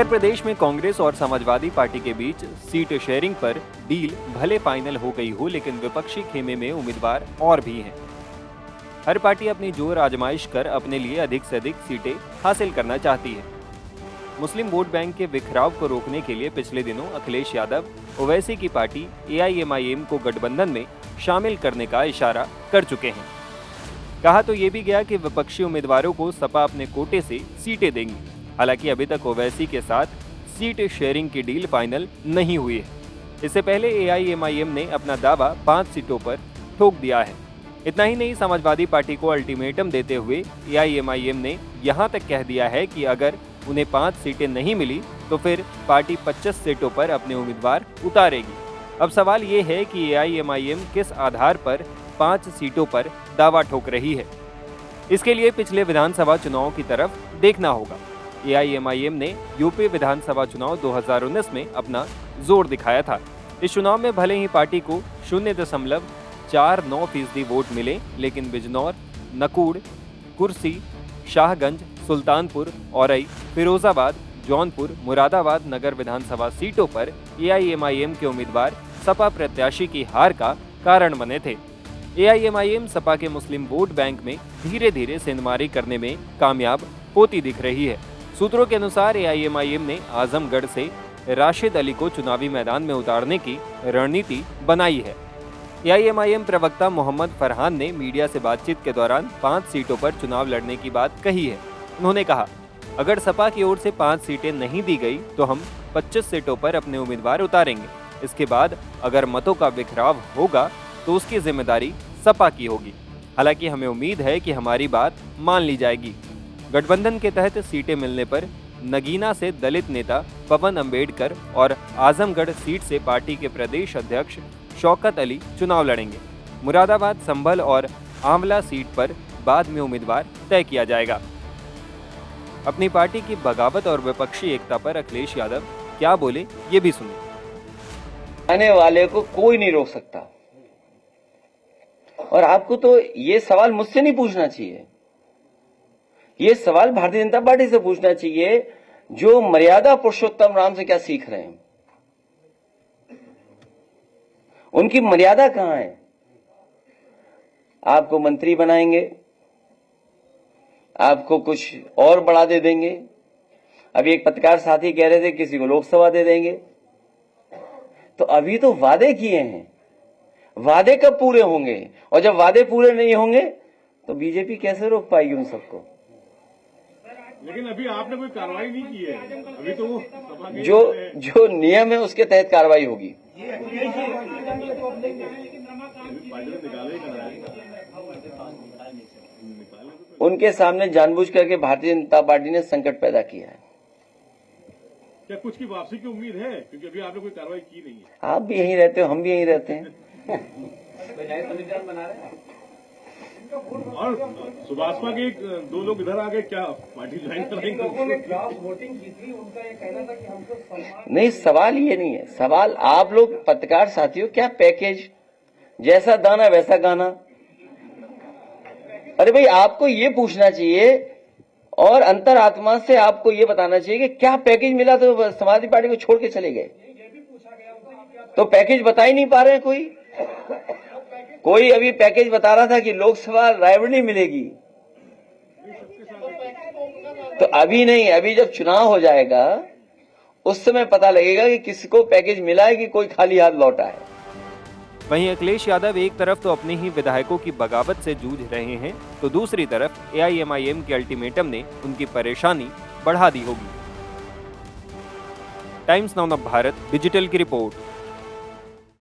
उत्तर प्रदेश में कांग्रेस और समाजवादी पार्टी के बीच सीट शेयरिंग पर डील भले फाइनल हो गई हो, लेकिन विपक्षी खेमे में उम्मीदवार और भी हैं। हर पार्टी अपनी जोर आजमाइश कर अपने लिए अधिक से अधिक सीटें हासिल करना चाहती है। मुस्लिम वोट बैंक के बिखराव को रोकने के लिए पिछले दिनों अखिलेश यादव ओवैसी की पार्टी AIMIM को गठबंधन में शामिल करने का इशारा कर चुके हैं। कहा तो ये भी गया कि विपक्षी उम्मीदवारों को सपा अपने कोटे से सीटें देंगी। हालांकि अभी तक ओवैसी के साथ सीट शेयरिंग की डील फाइनल नहीं हुई है। इससे पहले AIMIM ने अपना दावा 5 सीटों पर ठोक दिया है। इतना ही नहीं, समाजवादी पार्टी को अल्टीमेटम देते हुए AIMIM ने यहां तक कह दिया है कि अगर उन्हें 5 सीटें नहीं मिली तो फिर पार्टी 25 सीटों पर अपने उम्मीदवार उतारेगी। अब सवाल ये है कि AIMIM किस आधार पर 5 सीटों पर दावा ठोक रही है। इसके लिए पिछले विधानसभा चुनाव की तरफ देखना होगा। AIMIM ने यूपी विधानसभा चुनाव 2019 में अपना जोर दिखाया था। इस चुनाव में भले ही पार्टी को 0.49% वोट मिले, लेकिन बिजनौर, नकुड़, कुर्सी, शाहगंज, सुल्तानपुर, औरई, फिरोजाबाद, जौनपुर, मुरादाबाद नगर विधानसभा सीटों पर AIMIM के उम्मीदवार सपा प्रत्याशी की हार का कारण बने थे। AIMIM सपा के मुस्लिम वोट बैंक में धीरे धीरे सेंधमारी करने में कामयाब होती दिख रही है। सूत्रों के अनुसार AIMIM ने आजमगढ़ से राशिद अली को चुनावी मैदान में उतारने की रणनीति बनाई है। AIMIM प्रवक्ता मोहम्मद फरहान ने मीडिया से बातचीत के दौरान 5 सीटों पर चुनाव लड़ने की बात कही है। उन्होंने कहा, अगर सपा की ओर से 5 सीटें नहीं दी गई तो हम 25 सीटों पर अपने उम्मीदवार उतारेंगे। इसके बाद अगर मतों का बिखराव होगा तो उसकी जिम्मेदारी सपा की होगी। हालांकि हमें उम्मीद है कि हमारी बात मान ली जाएगी। गठबंधन के तहत सीटें मिलने पर नगीना से दलित नेता पवन अंबेडकर और आजमगढ़ सीट से पार्टी के प्रदेश अध्यक्ष शौकत अली चुनाव लड़ेंगे। मुरादाबाद, संभल और आंवला सीट पर बाद में उम्मीदवार तय किया जाएगा। अपनी पार्टी की बगावत और विपक्षी एकता पर अखिलेश यादव क्या बोले, ये भी सुनिए। आने वाले को कोई नहीं रोक सकता, और आपको तो ये सवाल मुझसे नहीं पूछना चाहिए, ये सवाल भारतीय जनता पार्टी से पूछना चाहिए, जो मर्यादा पुरुषोत्तम राम से क्या सीख रहे हैं। उनकी मर्यादा कहां है? आपको मंत्री बनाएंगे, आपको कुछ और बढ़ा दे देंगे। अभी एक पत्रकार साथी कह रहे थे किसी को लोकसभा दे देंगे। तो अभी तो वादे किए हैं, वादे कब पूरे होंगे? और जब वादे पूरे नहीं होंगे तो बीजेपी कैसे रोक पाएगी उन सबको? लेकिन अभी आपने कोई कार्रवाई नहीं की है। अभी तो वो जो नियम है उसके तहत कार्रवाई होगी। उनके सामने जानबूझ करके भारतीय जनता पार्टी ने संकट पैदा किया है। क्या कुछ की वापसी की उम्मीद है? क्योंकि अभी आपने कोई कार्रवाई की नहीं है। आप भी यहीं रहते हो, हम भी यहीं रहते हैं। और सुभाषपा के 2 लोग इधर आ गए, क्या पार्टी ज्वाइन करेंगे? नहीं, सवाल ये नहीं है। सवाल आप लोग पत्रकार साथियों, क्या पैकेज, जैसा दाना वैसा गाना। अरे भाई, आपको ये पूछना चाहिए और अंतरात्मा से आपको ये बताना चाहिए कि क्या पैकेज मिला तो समाजवादी पार्टी को छोड़ के चले गए। तो पैकेज बता ही नहीं पा रहे हैं। कोई अभी पैकेज बता रहा था कि लोकसभा रायबरेली मिलेगी। तो अभी नहीं, अभी जब चुनाव हो जाएगा उस समय पता लगेगा कि किसको पैकेज मिला है कि कोई खाली हाथ लौटा है। वहीं अखिलेश यादव एक तरफ तो अपने ही विधायकों की बगावत से जूझ रहे हैं, तो दूसरी तरफ AIMIM के अल्टीमेटम ने उनकी परेशानी बढ़ा दी होगी। टाइम्स नाउ भारत डिजिटल की रिपोर्ट।